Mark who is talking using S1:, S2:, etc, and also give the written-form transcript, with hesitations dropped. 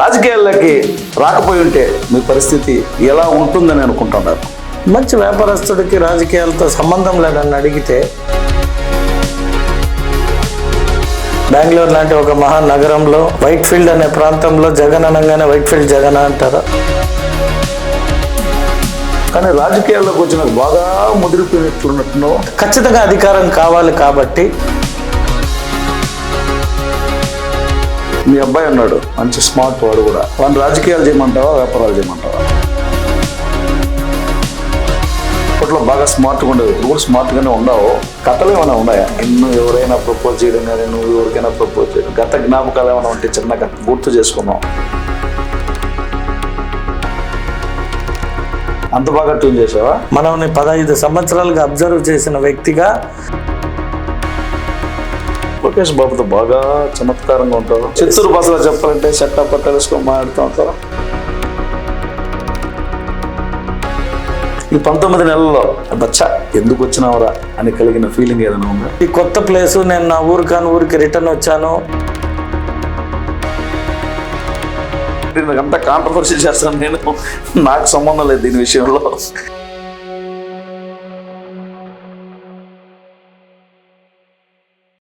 S1: రాజకీయాల్లోకి రాకపోయి ఉంటే మీ పరిస్థితి ఎలా ఉంటుందని అనుకుంటున్నారు?
S2: మంచి వ్యాపారస్తుడికి రాజకీయాలతో సంబంధం లేదని అడిగితే బెంగళూరు లాంటి ఒక మహానగరంలో వైట్ ఫీల్డ్ అనే ప్రాంతంలో జగన్ అనగానే వైట్ ఫీల్డ్ జగన్ అంటారా?
S1: కానీ రాజకీయాల్లోకి వచ్చిన బాగా ముదిరిపోయినట్లున్నట్టు.
S2: ఖచ్చితంగా అధికారం కావాలి కాబట్టి
S1: మీ అబ్బాయి అన్నాడు, మంచి స్మార్ట్ వాడు కూడా. వాడిని రాజకీయాలు చేయమంటావా, వ్యాపారాలు చేయమంటావా? అప్పట్లో బాగా స్మార్ట్గా ఉండేది, ఇప్పుడు కూడా స్మార్ట్గానే ఉండవు. కథలు ఏమైనా ఉన్నాయా? నిన్ను ఎవరైనా ప్రపోజ్ చేయడం కానీ, నువ్వు ఎవరికైనా ప్రపోజ్ చేయడం, గత జ్ఞాపకాలు ఏమైనా ఉంటే చిన్నగా గుర్తు చేసుకున్నాం. అంత బాగా ట్యూన్ చేసావా?
S2: మనం 15 సంవత్సరాలుగా అబ్జర్వ్ చేసిన వ్యక్తిగా
S1: లోకేష్ బాబుతో బాగా చమత్కారంగా ఉంటారు. చిత్తూరు భాషలో చెప్పాలంటే చెట్టప్ప తెలుసుకొని మాట్లాడుతూ ఉంటారు. ఈ 19 నెలల్లో బచ్చా ఎందుకు వచ్చినావరా అని కలిగిన ఫీలింగ్ ఏదైనా ఉందా?
S2: ఈ కొత్త ప్లేసు, నేను నా ఊరికి రిటర్న్ వచ్చాను,
S1: అంత కాంట్రవర్సీ చేస్తాను నేను, నాకు సంబంధం లేదు దీని విషయంలో.